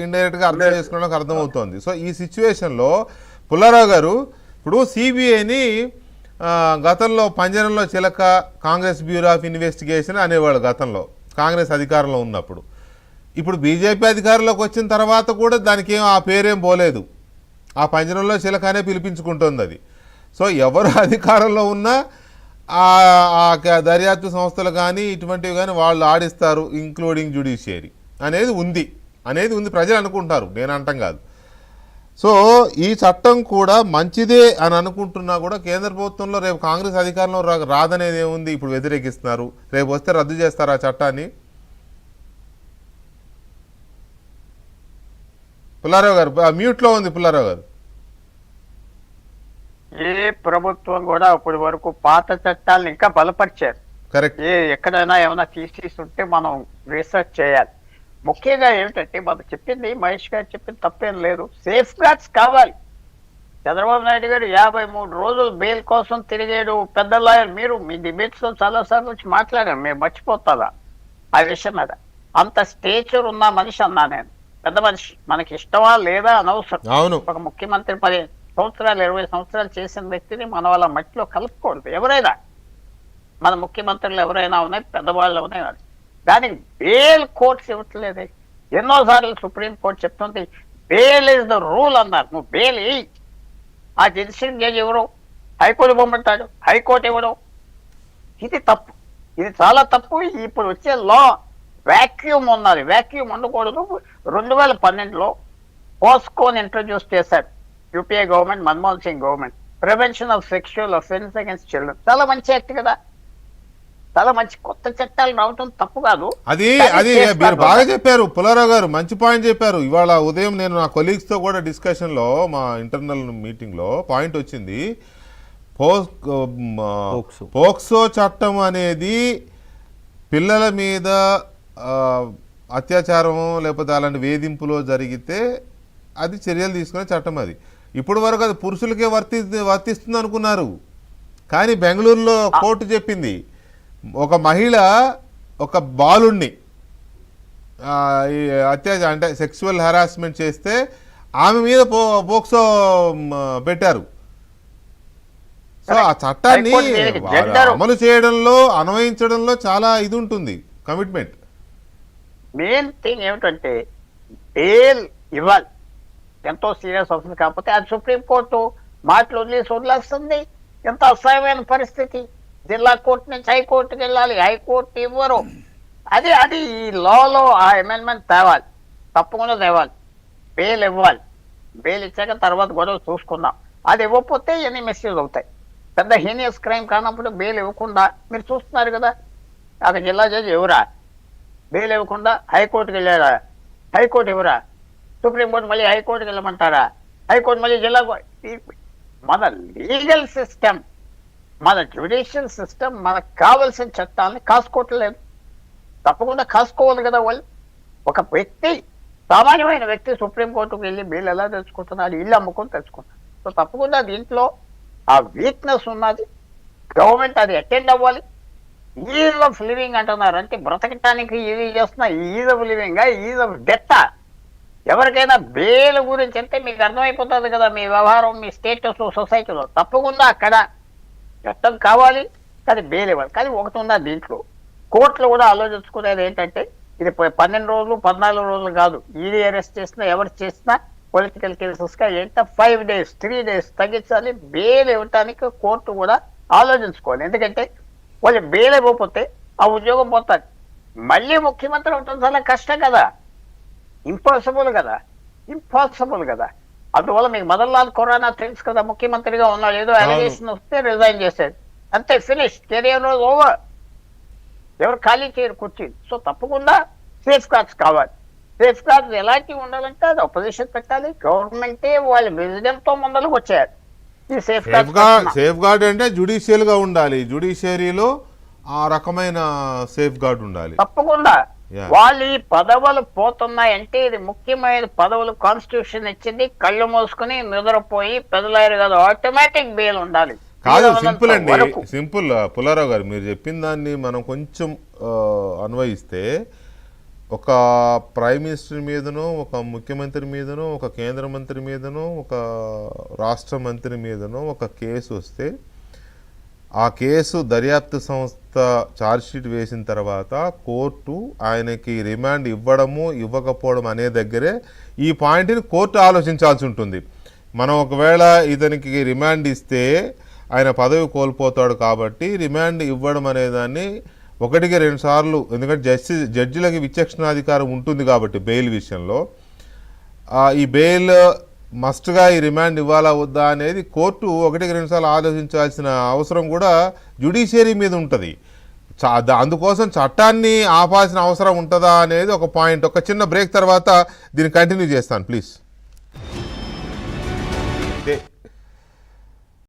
ఇండైరెక్ట్గా అర్థం చేసుకోవడానికి అర్థమవుతోంది. సో ఈ సిచ్యువేషన్లో పుల్లారావు గారు ఇప్పుడు సిబిఐని గతంలో పంజరంలో చిలక కాంగ్రెస్ బ్యూరో ఆఫ్ ఇన్వెస్టిగేషన్ అనేవాళ్ళు గతంలో కాంగ్రెస్ అధికారంలో ఉన్నప్పుడు. ఇప్పుడు బీజేపీ అధికారంలోకి వచ్చిన తర్వాత కూడా దానికి ఆ పేరేం పోలేదు, ఆ పంజరంలో చిలకనే పిలిపించుకుంటుంది అది. సో ఎవరు అధికారంలో ఉన్నా దర్యాప్తు సంస్థలు కానీ ఇటువంటివి కానీ వాళ్ళు ఆడిస్తారు, ఇంక్లూడింగ్ జ్యుడిషియరీ అనేది ఉంది ప్రజలు అనుకుంటారు, నేను అంటాం కాదు. సో ఈ చట్టం కూడా మంచిదే అని అనుకుంటున్నా కూడా కేంద్ర ప్రభుత్వంలో రేపు కాంగ్రెస్ అధికారంలో రాదనేది ఏముంది, ఇప్పుడు వ్యతిరేకిస్తున్నారు, రేపు వస్తే రద్దు చేస్తారు ఆ చట్టాన్ని. పుల్లారావు గారు మ్యూట్లో ఉంది. పుల్లారావు గారు, ఏ ప్రభుత్వం కూడా ఇప్పటి వరకు పాత చట్టాలను ఇంకా బలపరిచారు. కరెక్ట్. ఎక్కడైనా ఏమైనా తీసేస్తుంటే మనం రీసెర్చ్ చేయాలి. ముఖ్యంగా ఏమిటంటే మనం చెప్పింది, మహేష్ గారు చెప్పింది తప్పేం లేదు, సేఫ్ గార్డ్స్ కావాలి. చంద్రబాబు నాయుడు గారు 53 రోజులు బెయిల్ కోసం తిరిగాడు. పెద్ద లాయర్, మీరు మీ డిబేట్స్ లో చాలా సార్లు వచ్చి మాట్లాడారు, మేము మర్చిపోతారా ఆ విషయం మీద. అంత స్టేచర్ ఉన్న మనిషి అన్నా నేను, పెద్ద మనిషి, మనకి ఇష్టమా లేదా అనవసరం. ఒక ముఖ్యమంత్రి 10 సంవత్సరాలు 20 సంవత్సరాలు చేసిన వ్యక్తిని మన వాళ్ళ మట్టిలో కలుపుకూడదు. ఎవరైనా మన ముఖ్యమంత్రులు ఎవరైనా ఉన్నాయి, పెద్దవాళ్ళు ఉన్నాయి, దానికి బెయిల్ కోర్ట్స్ ఇవ్వట్లేదు. ఎన్నోసార్లు సుప్రీంకోర్టు చెప్తుంది బెయిల్ ఇస్ ద రూల్ అన్నారు. నువ్వు బెయిల్ ఇయ్యి, ఆ డిసిషన్ జడ్జి ఎవరు, హైకోర్టు పంపిస్తాడు, హైకోర్టు ఇవ్వడం. ఇది తప్పు, ఇది చాలా తప్పు. ఇప్పుడు వచ్చే లా వ్యాక్యూమ్ ఉన్నది, వ్యాక్యూమ్ ఉండకూడదు. 2012లో పోస్కోని ఇంట్రడ్యూస్ చేశారు UPA government, Manmohan Singh government, prevention of sexual offence against children. చాలా మంచి యాక్ట్ కదా, చాలా మంచి కొత్త చట్టాలు రావటం తప్పు కాదు. అది మీరు బాగా చెప్పారు పుల్లారావు గారు, మంచి పాయింట్ చెప్పారు. ఇవాళ ఉదయం నేను నా కొలీగ్స్ తో కూడా డిస్కషన్ లో, మా ఇంటర్నల్ మీటింగ్ లో పాయింట్ వచ్చింది, పోక్సో చట్టం అనేది పిల్లల మీద అత్యాచారం లేకపోతే అలాంటి వేధింపులో జరిగితే అది చర్యలు తీసుకునే చట్టం. అది ఇప్పుడు వరకు అది పురుషులకే వర్తిస్తుంది అనుకున్నారు, కానీ బెంగళూరులో కోర్టు చెప్పింది ఒక మహిళ ఒక బాలుణ్ణి అత్యాచారం అంటే సెక్సువల్ హెరాస్మెంట్ చేస్తే ఆమె మీద పోక్సో పెట్టారు. సో ఆ చట్టాన్ని అమలు చేయడంలో, అన్వయించడంలో చాలా ఇది ఉంటుంది, కమిట్మెంట్. మెయిన్ థింగ్ ఏమిటంటే బెయిల్ ఇవ్వాలి, ఎంతో సీరియస్ అవుతుంది. కాకపోతే అది సుప్రీంకోర్టు మాటలు వదిలేస్తుంది. ఎంత అసహ్యమైన పరిస్థితి. జిల్లా కోర్టు నుంచి హైకోర్టుకి వెళ్ళాలి, హైకోర్టు ఇవ్వరు. అది ఈ లాలో ఆ అమెండ్మెంట్ తేవాలి, తప్పకుండా తేవాలి. బెయిల్ ఇవ్వాలి, బెయిల్ ఇచ్చాక తర్వాత గొడవ చూసుకుందాం. అది ఇవ్వకపోతే ఇవన్నీ మిస్యూజ్ అవుతాయి. పెద్ద హీనియస్ క్రైమ్ కానప్పుడు బెయిల్ ఇవ్వకుండా మీరు చూస్తున్నారు కదా, అక్కడ జిల్లా జడ్జి ఎవరా, బెయిల్ ఇవ్వకుండా హైకోర్టుకి వెళ్ళారా, హైకోర్టు ఎవరా, సుప్రీంకోర్టు మళ్ళీ హైకోర్టుకి వెళ్ళమంటారా, హైకోర్టు మళ్ళీ జిల్లా. మన లీగల్ సిస్టమ్, మన జ్యుడిషియల్ సిస్టమ్ మనకు కావలసిన చట్టాలని కాసుకోవట్లేదు. తప్పకుండా కాసుకోవాలి కదా వాళ్ళు. ఒక వ్యక్తి, సామాన్యమైన వ్యక్తి సుప్రీంకోర్టుకు వెళ్ళి బెయిల్ ఎలా తెచ్చుకుంటున్నాడు, ఇల్లు అమ్ముకొని తెచ్చుకుంటున్నాడు. సో తప్పకుండా దీంట్లో ఆ వీక్నెస్ ఉన్నది. గవర్నమెంట్ అది అటెండ్ అవ్వాలి. ఈజ్ ఆఫ్ లివింగ్ అంటున్నారు, అంటే బ్రతకటానికి ఇది చేస్తున్నా is of living, is of death. ఎవరికైనా బెయిల్ గురించి అంటే మీకు అర్థమైపోతుంది కదా మీ వ్యవహారం, మీ స్టేటస్ సొసైటీలో. తప్పకుండా అక్కడ చట్టం కావాలి, కానీ బెయిల్ ఇవ్వాలి. కానీ ఒకటి ఉందా దీంట్లో, కోర్టులు కూడా ఆలోచించుకునేది ఏంటంటే ఇది 12 రోజులు 14 రోజులు కాదు. ఈడీ అరెస్ట్ చేసినా ఎవరు చేసినా పొలిటికల్ కేసెస్గా ఏంటో 5 days 3 days తగ్గించాలి. బెయిల్ ఇవ్వటానికి కోర్టు కూడా ఆలోచించుకోవాలి. ఎందుకంటే వాళ్ళు బెయిల్ ఇవ్వకపోతే ఆ ఉద్యోగం పోతుంది. మళ్ళీ ముఖ్యమంత్రి అవటం చాలా కష్టం కదా, ఇంపాసిబుల్ కదా. అందువల్ల మీకు మదన్ లాల్ ఖురానా తెలుసు కదా, ముఖ్యమంత్రిగా ఉన్నాడు, ఏదో అలిగేషన్ వస్తే రిజైన్ చేశాడు, అంతే, ఫినిష్, కెరియర్ ఓవర్, ఎవరు ఖాళీ చేయరు కుర్చీ. సో తప్పకుండా సేఫ్ గార్డ్స్ కావాలి. సేఫ్ గార్డ్స్ ఎలాంటివి ఉండాలంటే అది అపోజిషన్ పెట్టాలి, గవర్నమెంటే వాళ్ళ విజన్తో ముందరకు వచ్చారు. ఈ సేఫ్ గార్డ్ అంటే జ్యుడిషియల్ గా ఉండాలి, జ్యుడిషియరీలో ఆ రకమైన సేఫ్ గార్డ్ ఉండాలి తప్పకుండా. వాళ్ళు ఈ పదవులు పోతున్నాయంటే ఇది ముఖ్యమైన పదవులు, కాన్స్టిట్యూషన్ ఇచ్చింది. కళ్ళు మూసుకుని నిద్రపోయి పెదలాయరు కాదు, ఆటోమేటిక్ బెయిల్ ఉండాలి. కాదు, సింపుల్ అండి, సింపుల్. పుల్లారావు గారు మీరు చెప్పిన దాన్ని మనం కొంచెం అన్వయిస్తే ఒక ప్రైమ్ మినిస్టర్ మీదనో, ఒక ముఖ్యమంత్రి మీదనో, ఒక కేంద్ర మంత్రి మీదనో, ఒక రాష్ట్ర మంత్రి మీదనో ఒక కేసు వస్తే ఆ కేసు దర్యాప్తు సంస్థ ఛార్జ్షీట్ వేసిన తర్వాత కోర్టు ఆయనకి రిమాండ్ ఇవ్వడము ఇవ్వకపోవడం అనే దగ్గరే ఈ పాయింట్ని కోర్టు ఆలోచించాల్సి ఉంటుంది. మనం ఒకవేళ ఇతనికి రిమాండ్ ఇస్తే ఆయన పదవి కోల్పోతాడు కాబట్టి రిమాండ్ ఇవ్వడం అనేదాన్ని 1-2 సార్లు, ఎందుకంటే జడ్జిలకి విచక్షణాధికారం ఉంటుంది కాబట్టి బెయిల్ విషయంలో ఈ బెయిల్ మస్ట్గా ఈ రిమాండ్ ఇవ్వాలా వద్దా అనేది కోర్టు 1-2 సార్లు ఆలోచించాల్సిన అవసరం కూడా జ్యుడిషియరీ మీద ఉంటుంది. అందుకోసం చట్టాన్ని ఆపాల్సిన అవసరం ఉంటుందా అనేది ఒక పాయింట్. ఒక చిన్న బ్రేక్ తర్వాత దీన్ని కంటిన్యూ చేస్తాను ప్లీజ్.